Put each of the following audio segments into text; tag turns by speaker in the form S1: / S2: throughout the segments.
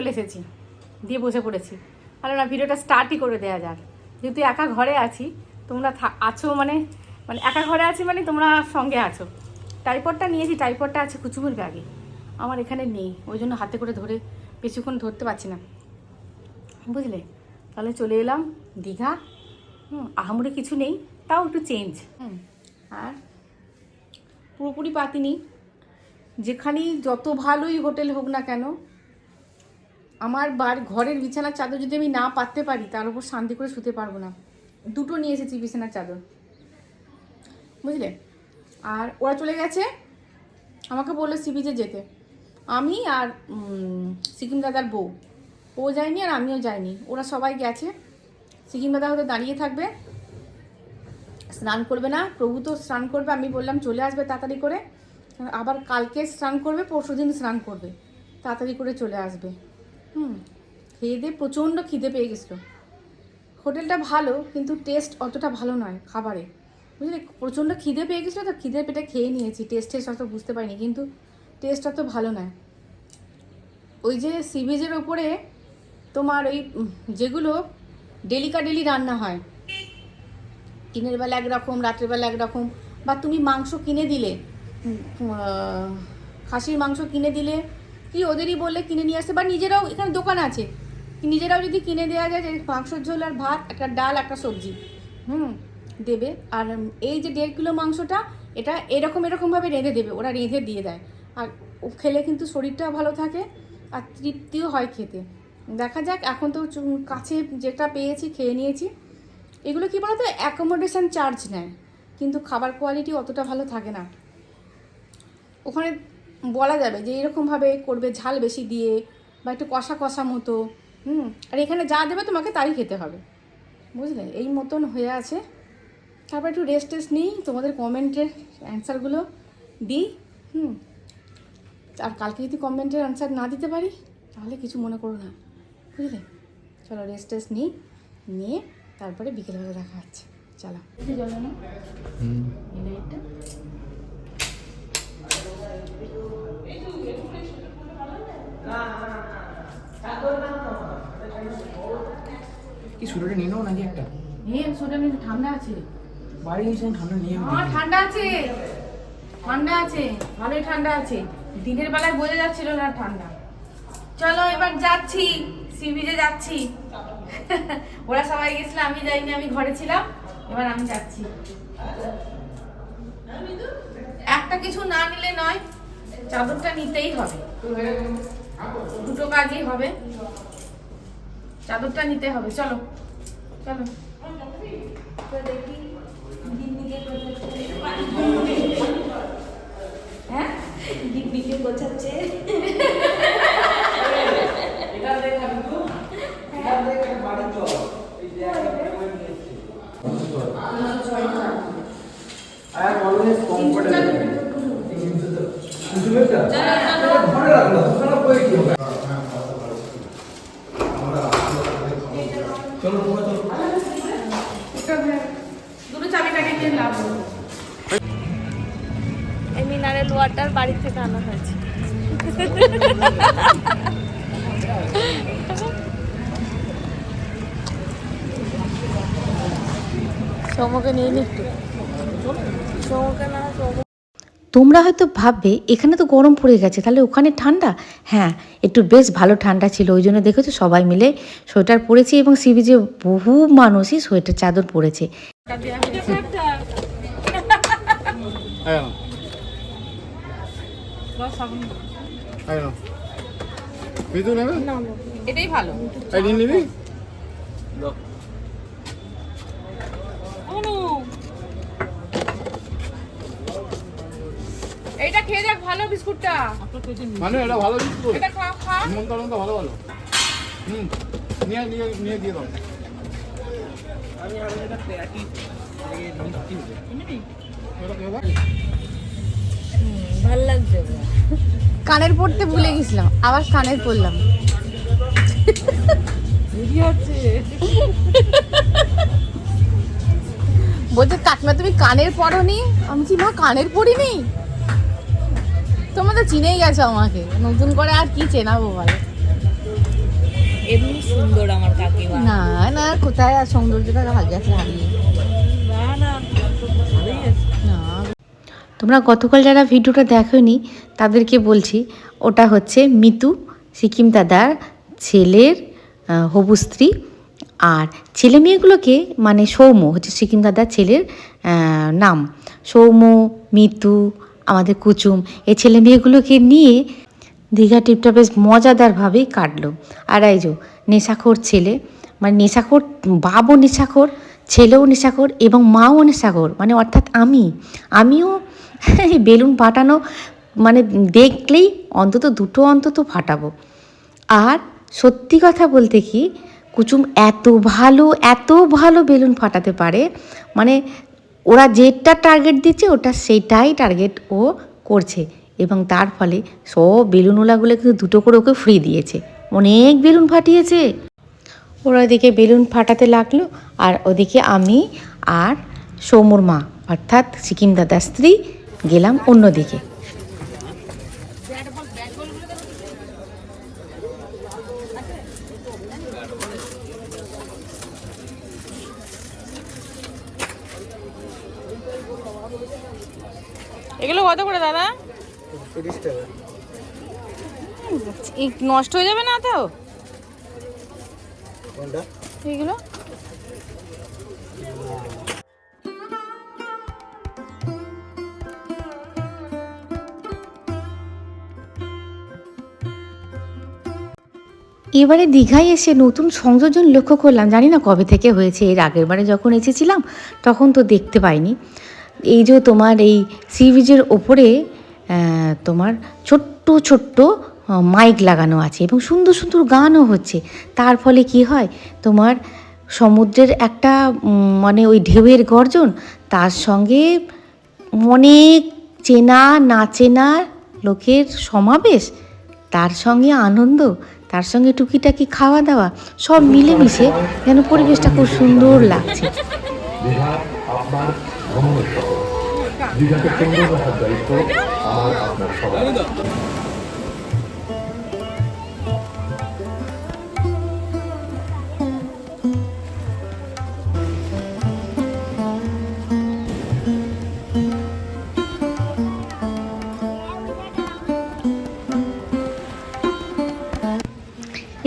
S1: চলে এসেছি, দিয়ে বসে পড়েছি। আর না, ভিডিওটা স্টার্টই করে দেওয়া যাক। যেহেতু একা ঘরে আছি, তোমরা আছো মানে একা ঘরে আছি মানে তোমরা সঙ্গে আছো। টাইপডটা নিয়েছি, টাইপডটা আছে কুচুমুর ব্যাগে, আমার এখানে নেই, ওই জন্য হাতে করে ধরে বেশিক্ষণ ধরতে পারছি না, বুঝলে। তাহলে চলে এলাম দীঘা। আহামরি কিছু নেই, তাও একটু চেঞ্জ। আর পুরোপুরি পাতিনি। যেখানেই যত ভালোই হোটেল হোক না কেন, আমার ঘরের বিছানার চাদর যদি আমি না পাততে পারি, তার উপর শান্তি করে শুতে পারবো না। দুটো নিয়ে এসেছি বিছানার চাদর, বুঝলে। আর ওরা চলে গেছে, আমাকে বললো সি বিচে যেতে। আমি আর সিকিম দাদার বউ, ও যায়নি আর আমিও যাইনি, ওরা সবাই গেছে। সিকিম দাদা হয়তো দাঁড়িয়ে থাকবে, স্নান করবে না। প্রভু তো স্নান করবে, আমি বললাম চলে আসবে তাড়াতাড়ি করে, আবার কালকে স্নান করবে, পরশুদিন স্নান করবে, তাড়াতাড়ি করে চলে আসবে। খেয়ে দিয়ে প্রচণ্ড খিদে পেয়ে গেছিলো। হোটেলটা ভালো, কিন্তু টেস্ট অতটা ভালো নয় খাবারে, বুঝলি। প্রচণ্ড খিদে পেয়ে গেছিলো তো, খিদে পেটে খেয়ে নিয়েছি, টেস্ট অত বুঝতে পারিনি, কিন্তু টেস্ট অত ভালো নয়। ওই যে সি বিচের ওপরে তোমার ওই যেগুলো ডেলি রান্না হয়, দিনের বেলা একরকম, রাত্রেবেলা একরকম, বা তুমি মাংস কিনে দিলে, খাসির মাংস কিনে দিলে কি ওদেরই বললে কিনে নিয়ে আসতে, বা নিজেরাও এখানে দোকান আছে, নিজেরাও যদি কিনে দেওয়া যায় যে মাংসর ঝোল আর ভাত, একটা ডাল, একটা সবজি দেবে। আর এই যে 1.5 কিলো মাংসটা, এটা এরকমভাবে রেঁধে দেবে, ওরা রেঁধে দিয়ে দেয়। আর ও খেলে কিন্তু শরীরটাও ভালো থাকে আর তৃপ্তিও হয় খেতে। দেখা যাক, এখন তো কাছে যেটা পেয়েছি খেয়ে নিয়েছি। এগুলো কী বলো তো, অ্যাকোমোডেশন চার্জ নেয়, কিন্তু খাবার কোয়ালিটি অতটা ভালো থাকে না। ওখানে বলা যাবে যে এরকমভাবে করবে, ঝাল বেশি দিয়ে বা একটু কষা কষা মতো। আর এখানে যা দেবে তোমাকে তাই খেতে হবে, বুঝলে। এই মতন হয়ে আছে। তারপর একটু রেস্ট নিই, তোমাদের কমেন্টের অ্যান্সারগুলো দিই। আর কালকে যদি কমেন্টের অ্যান্সার না দিতে পারি, তাহলে কিছু মনে করো না, বুঝলে। চলো রেস্ট নিয়ে তারপরে বিকেলবেলা দেখা হচ্ছে। চলো
S2: কি সোয়েটার নিয়ে নাও নাকি একটা?
S1: সোয়েটার নিয়ে, ঠান্ডা আছে
S2: বাড়ি গেছি, ঠান্ডা নিয়ে
S1: ঠান্ডা আছে, ভালোই ঠান্ডা আছে। দিনের বেলায় বোঝা যাচ্ছিল না ঠান্ডা। চলো এবার যাচ্ছি, সি বিচে যাচ্ছি। ওরা সবাই গেছিল, আমি যাইনি, আমি ঘরে ছিলাম। এবার আমি যাচ্ছি। একটা কিছু না নিলে নয়, চাদরটা নিতেই হবে, দুটো কাজই হবে, চাদরটা নিতে হবে। চলো চলো হ্যাঁ, দিদিকে বোঝাচ্ছে। দুটো চাবিটাকে নিয়ে লাভ হলো। এই মিনারেল ওয়াটার বাড়ি থেকে আনা হয়েছে। সমকে নিয়ে নিচ্ছি, সমকে না।
S3: তোমরা হয়তো ভাববে এখানে তো গরম পড়ে গেছে, তাহলে ওখানে ঠান্ডা। হ্যাঁ, একটু বেশ ভালো ঠান্ডা ছিল, ওই জন্য দেখেছো সবাই মিলে সোয়েটার পরেছি, এবং সি বিচে বহু মানুষই সোয়েটার চাদর পরেছে।
S1: এটাই ভালো। এইটা খেয়ে দেখ, ভালো বিস্কুটটা,
S2: মানে এটা ভালো বিস্কুট,
S1: এটা খা।
S2: মনটা ভালো নিয়ে দিয়ে দাও।
S1: ভালো লাগছে। কানের পড়তে ভুলে গেছিলাম, আবার কানের পড়লাম। বলছে কাকিমা তুমি কানের পড়োনি? আমি কি মা কানের পড়িনি? তোমরা তো চিনেই গেছো আমাকে, নতুন করে আর কি চেনাবো বলো।
S4: এমনি সুন্দর আমার কাকিমা।
S5: না না, কোথায় আর সৌন্দর্যটা গেছে হারিয়ে।
S4: না না, ভালোই আছে।
S5: না,
S3: তোমরা গতকাল যারা ভিডিওটা দেখোনি তাদেরকে বলছি, ওটা হচ্ছে মিতু, সিকিম দাদার ছেলের হবু স্ত্রী। আর ছেলে মেয়েগুলোকে মানে সৌম্য হচ্ছে সিকিম দাদার ছেলের নাম। সৌম্য, মিতু, আমাদের কুচুম, এই ছেলে মেয়েগুলোকে নিয়ে দীঘা ট্রিপটা বেশ মজাদারভাবেই কাটলো। আর এই যে নেশাখোর ছেলে, মানে নেশাখোর বাবও নেশাখোর, ছেলেও নেশাখোর এবং মাও নেশাখোর, মানে অর্থাৎ আমিও এই বেলুন ফাটানো মানে দেখলেই অন্তত দুটো অন্তত ফাটাবো। আর সত্যি কথা বলতে কি, কুচুম এত ভালো বেলুন ফাটাতে পারে, মানে ওরা যেটা টার্গেট দিচ্ছে ওটা সেইটাই টার্গেট ও করছে। এবং তার ফলে সব বেলুনওয়ালাগুলো কিন্তু দুটো করে ওকে ফ্রি দিয়েছে, অনেক বেলুন ফাটিয়েছে। ওরা ওদিকে বেলুন ফাটাতে লাগলো, আর ওদিকে আমি আর সৌমুর মা অর্থাৎ সিকিম দাদার স্ত্রী গেলাম অন্যদিকে।
S4: এগুলো কত করে দাদা?
S2: 30 টাকা।
S4: নষ্ট হয়ে যাবে না তো
S2: কোনটা?
S4: এগুলো?
S3: এবারে দীঘায় এসে নতুন সংযোজন লক্ষ্য করলাম, জানি না কবে থেকে হয়েছে, এর আগের বারে যখন এসেছিলাম তখন তো দেখতে পাইনি। এই যে তোমার এই সি বিচের ওপরে তোমার ছোট্ট মাইক লাগানো আছে এবং সুন্দর সুন্দর গানও হচ্ছে। তার ফলে কি হয়, তোমার সমুদ্রের একটা মানে ওই ঢেউয়ের গর্জন, তার সঙ্গে অনেক চেনা না চেনা লোকের সমাবেশ, তার সঙ্গে আনন্দ, তার সঙ্গে টুকিটাকি খাওয়া দাওয়া, সব মিলেমিশে যেন পরিবেশটা খুব সুন্দর লাগছে।
S6: দীঘা আপনার ভ্রমণের শহর। দীঘাকে সুন্দর রাখার দায়িত্ব আমার আপনার সবার।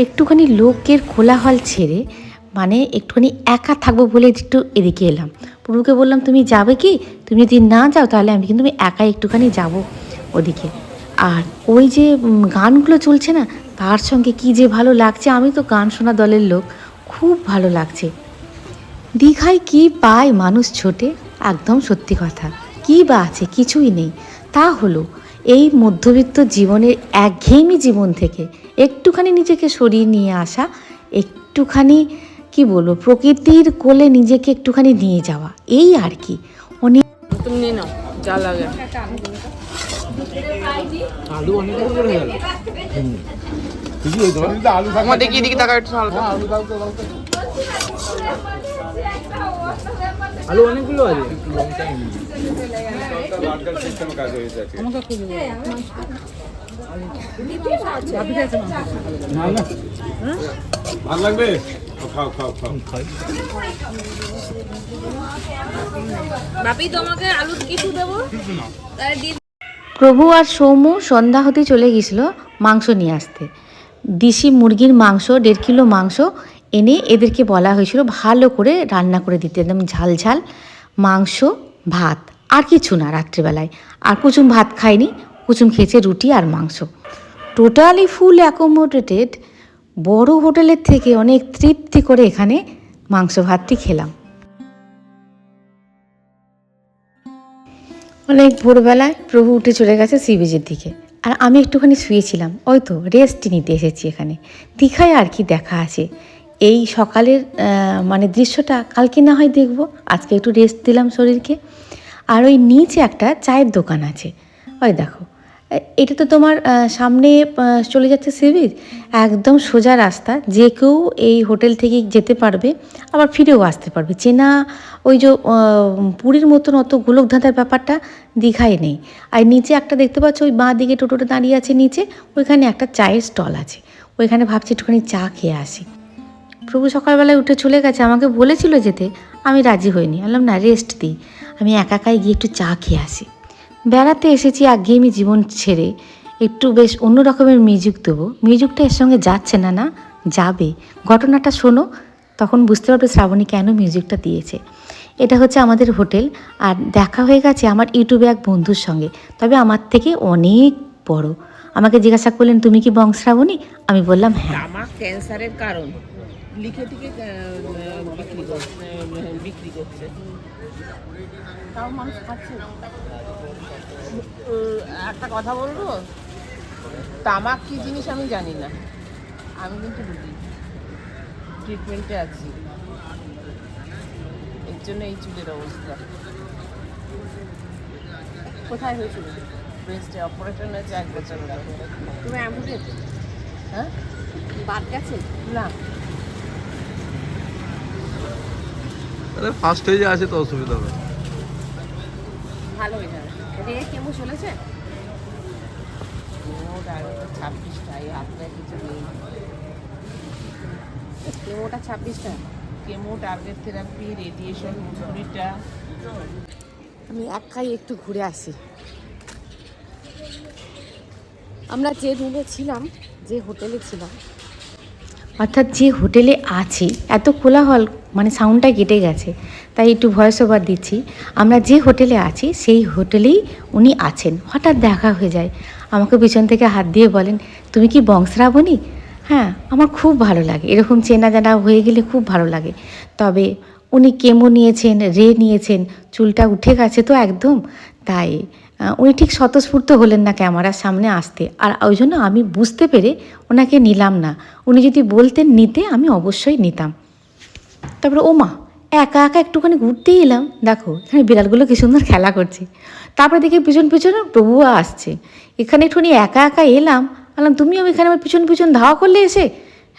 S3: একটুখানি লোকের কোলাহল ছেড়ে মানে একটুখানি একা থাকবো বলে একটু এদিকে এলাম। প্রভুকে বললাম তুমি যাবে কি, তুমি যদি না যাও তাহলে আমি কিন্তু একাই একটুখানি যাব ওদিকে। আর ওই যে গানগুলো চলছে না, তার সঙ্গে কি যে ভালো লাগছে, আমি তো গান শোনা দলের লোক, খুব ভালো লাগছে। দীঘায় কি পায় মানুষ ছোটে, একদম সত্যি কথা, কী বা আছে, কিছুই নেই। তা হলো এই মধ্যবিত্ত জীবনের একঘেয়েমি জীবন থেকে একটুখানি নিজেকে সরিয়ে নিয়ে আসা, একটুখানি কি বলবো প্রকৃতির কোলে নিজেকে একটুখানি নিয়ে যাওয়া, এই আর কি। অনেক
S4: তুমি নিয়ে নাও যা লাগে।
S2: আলু অনেক করে গেল। ঠিকই হইতো না? আলু থাকলে
S4: দেখি এদিকে তাকাও একটু হালকা।
S2: আলু দাও তো দাও তো। আলু অনেকগুলো আছে। না না
S6: ভালো লাগবে? খাও খাও খাও।
S4: বাপি তোমাকে আলু কিছু দেবো? তাই দিয়ে
S3: প্রভু আর সৌম্য সন্ধ্যা হতে চলে গেছিলো মাংস নিয়ে আসতে। দেশি মুরগির মাংস 1.5 কিলো মাংস এনে এদেরকে বলা হয়েছিল ভালো করে রান্না করে দিতে, একদম ঝাল ঝাল মাংস, ভাত, আর কিছু না রাত্রিবেলায়। আর কুচুম ভাত খায়নি, কুচুম খেয়েছে রুটি আর মাংস। টোটালি ফুল অ্যাকোমোডেটেড, বড় হোটেলের থেকে অনেক তৃপ্তি করে এখানে মাংস ভাতটি খেলাম। অনেক ভোরবেলায় প্রভু উঠে চলে গেছে সি বিচের দিকে, আর আমি একটুখানি শুয়েছিলাম, ওই তো রেস্ট নিতে এসেছি এখানে। দীঘায় আর কি দেখা আছে, এই সকালের মানে দৃশ্যটা কালকে না হয় দেখবো, আজকে একটু রেস্ট দিলাম শরীরকে। আর ওই নিচে একটা চায়ের দোকান আছে, ওই দেখো, এটা তো তোমার সামনে চলে যাচ্ছে সি বিচ, একদম সোজা রাস্তা, যে কেউ এই হোটেল থেকে যেতে পারবে, আবার ফিরেও আসতে পারবে। চেনা ওই যে পুরীর মতন অত গোলক ধাঁধার ব্যাপারটা দীঘায় নেই। আর নিচে একটা দেখতে পাচ্ছ, ওই বাঁ দিকে টোটোটা দাঁড়িয়ে আছে নিচে, ওইখানে একটা চায়ের স্টল আছে, ওইখানে ভাবছি একটুখানি চা খেয়ে আসি। প্রভু সকালবেলায় উঠে চলে গেছে, আমাকে বলেছিল যেতে, আমি রাজি হইনি। বললাম না, রেস্ট দিই, আমি একা একাই গিয়ে একটু চা খেয়ে আসি। বেড়াতে এসেছি একঘেয়েমি জীবন ছেড়ে, একটু বেশ অন্য রকমের মিউজিক দেবো। মিউজিকটা এর সঙ্গে যাচ্ছে না, না যাবে। ঘটনাটা শোনো, তখন বুঝতে পারবে শ্রাবণী কেন মিউজিকটা দিয়েছে। এটা হচ্ছে আমাদের হোটেল, আর দেখা হয়ে গেছে আমার ইউটিউবে এক বন্ধুর সঙ্গে, তবে আমার থেকে অনেক বড়। আমাকে জিজ্ঞাসা করলেন, তুমি কি বংশ্রাবণী? আমি বললাম হ্যাঁ।
S5: তামাক ক্যান্সারের কারণ লিখে টিকে বিক্রি করছে, তাও মানুষ খাচ্ছে। একটা কথা বলবো, তামাক কি জিনিস আমি জানি না, আমি কিন্তু বুঝি, ট্রিটমেন্টে আছি, এর জন্য এই চুলের অবস্থা। কোথায় হয়েছিল? ব্রেস্টে অপারেশন হয়েছে 1 বছর হলো। তুমি অ্যাম্বুলেন্স? হ্যাঁ, বাদ গেছে না।
S2: তাহলে ফার্স্ট হয়ে আছে তো অসুবিধা হবে।
S5: ভালো হয়ে যাবে। রে কেমন চলেছে? কেমোটা 26টাই, আপনার কিছু নেই। কেমোটা 26টা, কেমো, টার্গেট থেরাপি, রেডিয়েশন 20টা। আমি একাই একটু ঘুরে আসি। আমরা যে রুমে ছিলাম, যে হোটেলে ছিলাম,
S3: অর্থাৎ যে হোটেলে আছি, এত কোলাহল মানে সাউন্ডটা কেটে গেছে, তাই একটু ভয়েস ওভার দিচ্ছি। আমরা যে হোটেলে আছি সেই হোটেলেই উনি আছেন। হঠাৎ দেখা হয়ে যায়, আমাকে পিছন থেকে হাত দিয়ে বলেন, তুমি কি বংশ্রাবণী? হ্যাঁ, আমার খুব ভালো লাগে, এরকম চেনা জানা হয়ে গেলে খুব ভালো লাগে। তবে উনি কেমো নিয়েছেন, রে নিয়েছেন, চুলটা উঠে গেছে তো একদম, তাই উনি ঠিক স্বতঃস্ফূর্ত হলেন না ক্যামেরার সামনে আসতে, আর ওই জন্য আমি বুঝতে পেরে ওনাকে নিলাম না। উনি যদি বলতেন নিতে, আমি অবশ্যই নিতাম। তারপরে ও মা, একা একা একটুখানি ঘুরতেই এলাম, দেখো এখানে বিড়ালগুলো কি সুন্দর খেলা করছে। তারপরে দেখি পিছন পিছনে প্রভুও আসছে। এখানে একটুখানি একা একা এলাম, বললাম তুমিও এখানে আমার পিছন পিছন ধাওয়া করলে এসে।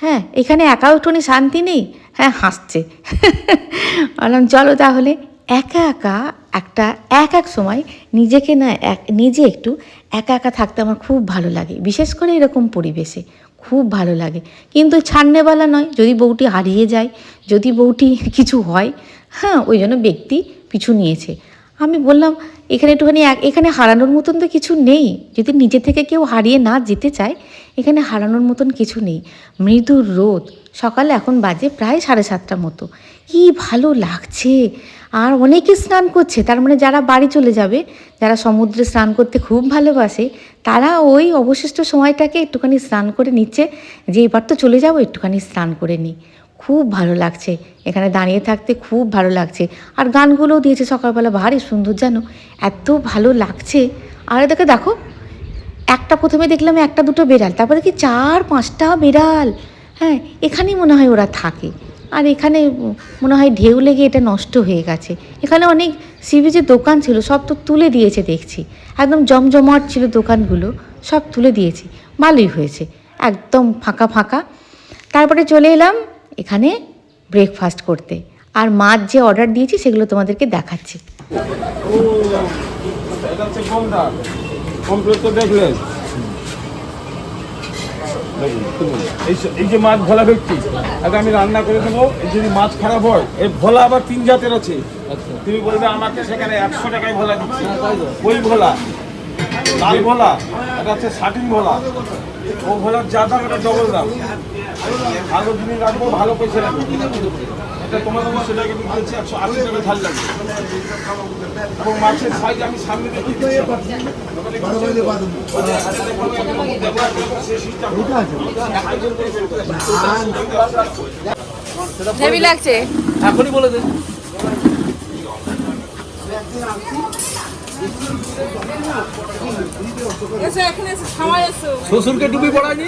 S3: হ্যাঁ, এখানে একাও একটুখানি শান্তি নেই। হ্যাঁ, হাসছে। বললাম চলো তাহলে। একা একা এক সময় নিজেকে না নিজে একটু একা একা থাকতে আমার খুব ভালো লাগে, বিশেষ করে এরকম পরিবেশে খুব ভালো লাগে। কিন্তু ছাড়নেওয়ালা নয়, যদি বউটি হারিয়ে যায়, যদি বউটি কিছু হয়, হ্যাঁ, ওই জন্য ব্যক্তি পিছু নিয়েছে। আমি বললাম এখানে একটুখানি এখানে হারানোর মতন তো কিছু নেই, যদি নিজে থেকে কেউ হারিয়ে না যেতে চায়, এখানে হারানোর মতন কিছু নেই। মৃদু রোদ, সকালে এখন বাজে প্রায় 7:30 মতো, কি ভালো লাগছে। আর অনেকে স্নান করছে, তার মানে যারা বাড়ি চলে যাবে, যারা সমুদ্রে স্নান করতে খুব ভালোবাসে, তারা ওই অবশিষ্ট সময়টাকে একটুখানি স্নান করে নিচ্ছে, যে এবার তো চলে যাবো, একটুখানি স্নান করে নিই। খুব ভালো লাগছে এখানে দাঁড়িয়ে থাকতে, খুব ভালো লাগছে। আর গানগুলোও দিয়েছে সকালবেলা, ভারী সুন্দর, যেন এত ভালো লাগছে। আর এদিকে দেখো, প্রথমে দেখলাম 1-2 বেড়াল, তারপরে কি 4-5টা বেড়াল। হ্যাঁ, এখানেই মনে হয় ওরা থাকে। আর এখানে মনে হয় ঢেউ লেগে এটা নষ্ট হয়ে গেছে। এখানে অনেক সি বিচের দোকান ছিল, সব তো তুলে দিয়েছে দেখছি, একদম জমজমাট ছিল দোকানগুলো, সব তুলে দিয়েছে। ভালোই হয়েছে, একদম ফাঁকা ফাঁকা। তারপরে চলে এলাম এখানে ব্রেকফাস্ট করতে, আর মাছ যে অর্ডার দিয়েছি সেগুলো তোমাদেরকে দেখাচ্ছি।
S2: দেখলেন এই যে মাছ ভোলা ব্যক্তি, আগে আমি রান্না করে দেবো। যদি মাছ খারাপ হয়, এই ভোলা আবার 3 জাতের আছে। তুমি বলবে আমাকে সেখানে 100 টাকায় ভোলা দিচ্ছি। ওই ভোলা, লাল ভোলা, এটা হচ্ছে শাটিন ভোলা। ও ভোলার যা দাম, এটা ডবল দাম। ভালো জিনিস রাখবো, ভালো পয়সা রাখবো। এটা তোমার 200 টাকা দিচ্ছি, 180 টাকা ঝাল লাগবে। এবং মাছের সাইজ আমি সামনে দেখি
S4: হেভি লাগছে,
S2: এখনই বলে দেন। শ্বশুরকে টুপি পড়ায়নি,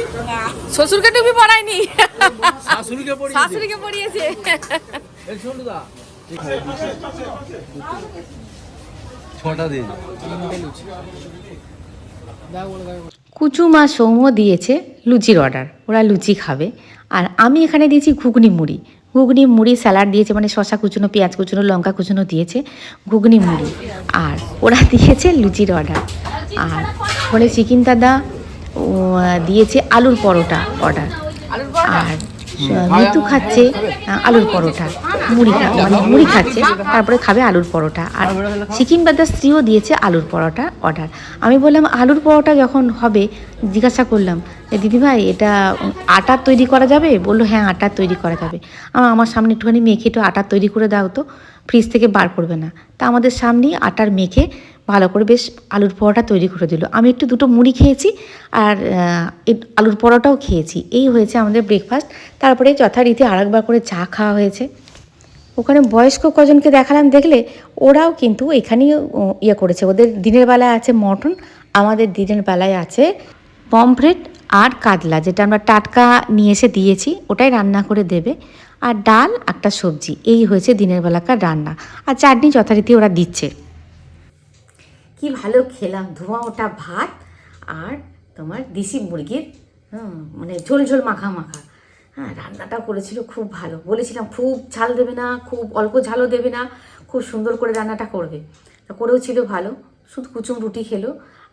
S4: শ্বশুরকে টুপি পরায়নি,
S2: শাশুড়িকে পড়িয়েছে।
S4: শাশুড়িকে পরিয়েছে।
S2: ছটা দিন
S3: কুচুমা সৌম্য দিয়েছে লুচির অর্ডার, ওরা লুচি খাবে। আর আমি এখানে দিয়েছি ঘুগনি মুড়ি, স্যালাড দিয়েছে, মানে শশা কুচুনো, পেঁয়াজ কুচুনো, লঙ্কা কুচুনো দিয়েছে, ঘুগনি মুড়ি। আর ওরা দিয়েছে লুচির অর্ডার। আর বলে চিকেন দাদা দিয়েছে আলুর পরোটা অর্ডার।
S4: আলুর পরোটা
S3: আর মিতু খাচ্ছে আলুর পরোটা, মুড়ি খাচ্ছে, তারপরে খাবে আলুর পরোটা। আর সিকিম বাদার স্ত্রীও দিয়েছে আলুর পরোটা অর্ডার। আমি বললাম আলুর পরোটা যখন হবে, জিজ্ঞাসা করলাম যে দিদিভাই এটা আটার তৈরি করা যাবে? বললো হ্যাঁ আটার তৈরি করা যাবে। আমার সামনে একটুখানি মেখে একটু আটার তৈরি করে দাও তো, ফ্রিজ থেকে বার করবে না। তা আমাদের সামনেই আটার মেখে ভালো করে বেশ আলুর পরোটা তৈরি করে দিল। আমি একটু দুটো মুড়ি খেয়েছি আর আলুর পরোটাও খেয়েছি। এই হয়েছে আমাদের ব্রেকফাস্ট। তারপরে যথারীতি আরেকবার করে চা খাওয়া হয়েছে। ওখানে বয়স্ক কজনকে দেখালাম, দেখলে ওরাও কিন্তু এখানেই ইয়ে করেছে। ওদের দিনের বেলায় আছে মটন, আমাদের দিনের বেলায় আছে পমফ্রেট আর কাতলা, যেটা আমরা টাটকা নিয়ে এসে দিয়েছি, ওটাই রান্না করে দেবে। আর ডাল, একটা সবজি, এই হয়েছে দিনের বেলাকার রান্না। আর চাটনি যথারীতি ওরা দিচ্ছে। কি ভালো খেলাম ধোঁয়া ওটা ভাত আর তোমার দেশি মুরগির মানে ঝোল ঝোল মাখা মাখা। হ্যাঁ, রান্নাটা করেছিল খুব ভালো। বলেছিলাম খুব ঝাল দেবে না, খুব অল্প ঝালও দেবে না, খুব সুন্দর করে রান্নাটা করবে। তা করেও ছিল ভালো। শুধু কুচুম রুটি খেলো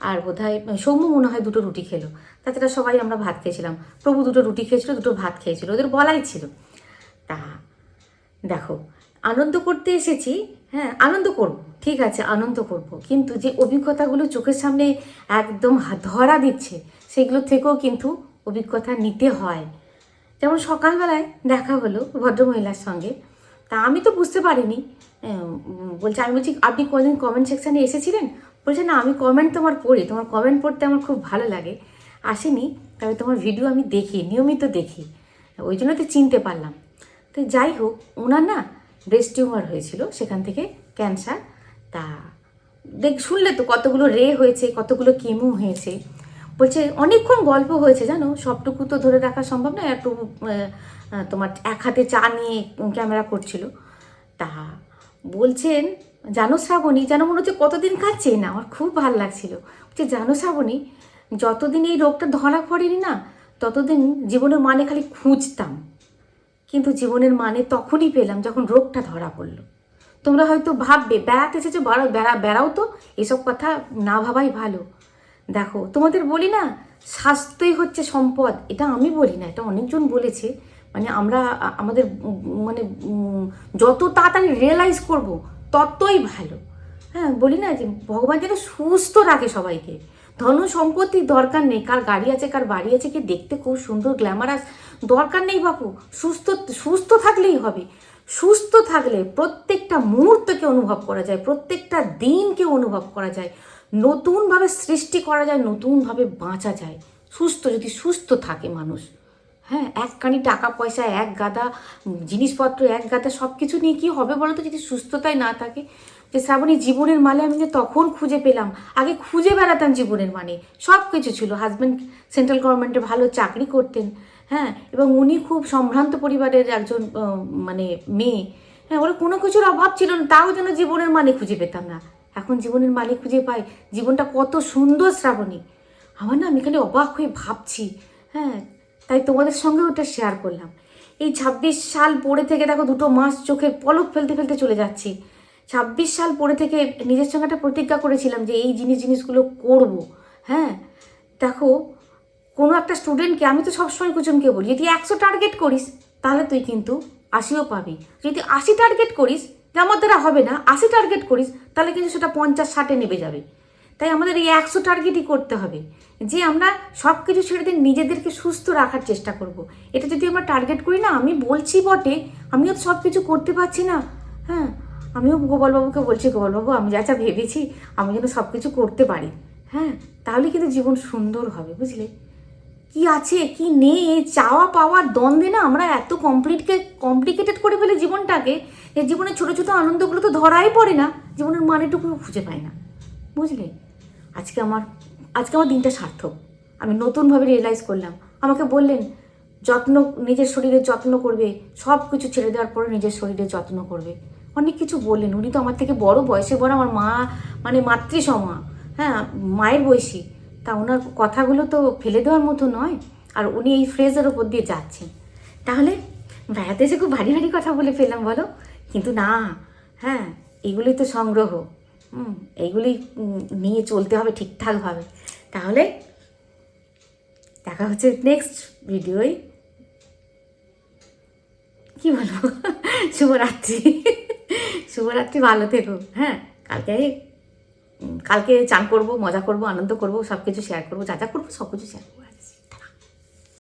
S3: আর বোধহয় সৌম্য মনে হয় 2টো রুটি খেলো। তাছাড়া সবাই আমরা ভাত খেয়েছিলাম। প্রভু 2টো রুটি খেয়েছিল, 2টো ভাত খেয়েছিল, ওদের বলাই ছিল। তা দেখো, আনন্দ করতে এসেছি, হ্যাঁ আনন্দ করব, ঠিক আছে আনন্দ করব, কিন্তু যে অভিজ্ঞতাগুলো চোখের সামনে একদম ধরা দিচ্ছে, সেগুলো থেকেও কিন্তু অভিজ্ঞতা নিতে হয়। যেমন সকালবেলায় দেখা হলো ভদ্রমহিলার সঙ্গে। তা আমি তো বুঝতে পারিনি। বলছে, আমি বলছি আপনি কোনোদিন কমেন্ট সেকশানে এসেছিলেন? বলছে না, আমি কমেন্ট তোমার পড়ি, তোমার কমেন্ট পড়তে আমার খুব ভালো লাগে। আসেনি, তবে তোমার ভিডিও আমি দেখি, নিয়মিত দেখি, ওই জন্য তো চিনতে পারলাম। তো যাই হোক, ওনার না ব্রেস্ট টিউমার হয়েছিল, সেখান থেকে ক্যান্সার। তা শুনলে তো কতগুলো হয়েছে, কতগুলো কেমো হয়েছে। বলছে অনেকক্ষণ গল্প হয়েছে জানো, সবটুকু তো ধরে রাখা সম্ভব না। একটু তোমার এক হাতে চা নিয়ে ক্যামেরা করছিল। তা বলছেন, জানো শ্রাবণী, যেন মনে হচ্ছে কতদিন খাচ্ছে না, আমার খুব ভালো লাগছিল। বলছে জানো শ্রাবণী, যতদিন এই রোগটা ধরা পড়েনি না, ততদিন জীবনের মানে খালি খুঁজতাম, কিন্তু জীবনের মানে তখনই পেলাম যখন রোগটা ধরা পড়লো। তোমরা হয়তো ভাববে বেড়াতে এসেছো, বেড়াও তো, এসব কথা না ভাবাই ভালো। দেখো, তোমাদের বলি না, স্বাস্থ্যই হচ্ছে সম্পদ, এটা আমি বলি না, এটা অনেকজন বলেছে। মানে আমরা আমাদের মানে যত তাড়াতাড়ি রিয়েলাইজ করব ততই ভালো। হ্যাঁ, বলি না যে ভগবান যেন সুস্থ রাখে সবাইকে। ধন সম্পত্তির দরকার নেই, কার গাড়ি আছে, কার বাড়ি আছে, কে দেখতে খুব সুন্দর গ্ল্যামারাস, দরকার নেই বাপু। সুস্থ থাকলেই হবে। সুস্থ থাকলে প্রত্যেকটা মুহূর্তকে অনুভব করা যায়, প্রত্যেকটা দিনকে অনুভব করা যায়, নতুনভাবে সৃষ্টি করা যায়, নতুনভাবে বাঁচা যায়। যদি সুস্থ থাকে মানুষ। হ্যাঁ, একখানি টাকা পয়সা, এক গাদা জিনিসপত্র, এক গাদা সব কিছু নিয়ে কী হবে বলো তো, যদি সুস্থতাই না থাকে। যে শ্রাবণী, জীবনের মানে আমি যে তখন খুঁজে পেলাম, আগে খুঁজে বেড়াতাম জীবনের মানে, সব কিছু ছিল। হাজব্যান্ড সেন্ট্রাল গভর্নমেন্টে ভালো চাকরি করতেন, হ্যাঁ, এবং উনি খুব সম্ভ্রান্ত পরিবারের একজন মানে মেয়ে। হ্যাঁ, ওরা কোনো কিছুর অভাব ছিল না, তাও যেন জীবনের মানে খুঁজে পেতাম না। এখন জীবনের মানে খুঁজে পাই, জীবনটা কত সুন্দর শ্রাবণী। আমার না, আমি খালি অবাক হয়ে ভাবছি। হ্যাঁ, তাই তোমাদের সঙ্গে ওটা শেয়ার করলাম। এই 26 সাল পড়ে থেকে দেখো, 2 মাস চোখের পলক ফেলতে ফেলতে চলে যাচ্ছি। 26 সাল পরে থেকে নিজের সঙ্গে একটা প্রতিজ্ঞা করেছিলাম যে এই জিনিসগুলো করব। হ্যাঁ, দেখো, কোনো একটা স্টুডেন্টকে, আমি তো সবসময় কুচুমকে বলি, যদি 100 টার্গেট করিস তাহলে তুই কিন্তু 80ও পাবি। যদি 80 টার্গেট করিস, যে আমার দ্বারা হবে না, 80 টার্গেট করিস, তাহলে কিন্তু সেটা 50-60-এ নেমে যাবে। তাই আমাদের এই 100 টার্গেটই করতে হবে, যে আমরা সব কিছু ছেড়ে দিয়ে নিজেদেরকে সুস্থ রাখার চেষ্টা করব। এটা যদি আমরা টার্গেট করি না, আমি বলছি বটে, আমিও তো সব কিছু করতে পারছি না। হ্যাঁ, আমিও গোপালবাবুকে বলছি, গোপালবাবু আমি যা ভেবেছি আমি যেন সব কিছু করতে পারি। হ্যাঁ, তাহলে কিন্তু জীবন সুন্দর হবে, বুঝলে? কি আছে কি নেই, চাওয়া পাওয়ার দ্বন্দ্বে না আমরা এত কমপ্লিকেটেড করে ফেলে জীবনটাকে, যে জীবনের ছোটো ছোটো আনন্দগুলো তো ধরাই পড়ে না, জীবনের মানেটুকু খুঁজে পাই না, বুঝলে? আজকে আমার দিনটা সার্থক। আমি নতুনভাবে রিয়েলাইজ করলাম। আমাকে বললেন নিজের শরীরের যত্ন করবে, সব কিছু ছেড়ে দেওয়ার পরে নিজের শরীরের যত্ন করবে, অনেক কিছু বললেন। উনি তো আমার থেকে বড়, বয়সে বড়, আমার মা, মানে মাতৃসমা, হ্যাঁ মায়ের বয়সী। তা ওনার কথাগুলো তো ফেলে দেওয়ার মতো নয়, আর উনি এই ফ্রেজের ওপর দিয়ে যাচ্ছেন। তাহলে বেড়াতে এসে খুব ভারী ভারী কথা বলে ফেললাম বলো, কিন্তু না, হ্যাঁ এইগুলোই তো সংগ্রহ। এইগুলি নিয়ে চলতে হবে ঠিকঠাকভাবে, তাহলে
S1: দেখা হচ্ছে নেক্সট ভিডিওয়। কি বলবো, শুভরাত্রি। শুভরাত্রি, ভালো থেকো। হ্যাঁ, কালকে চান করবো, মজা করবো, আনন্দ করবো, সব কিছু শেয়ার করবো, যা যা করবো সব কিছু শেয়ার করবো।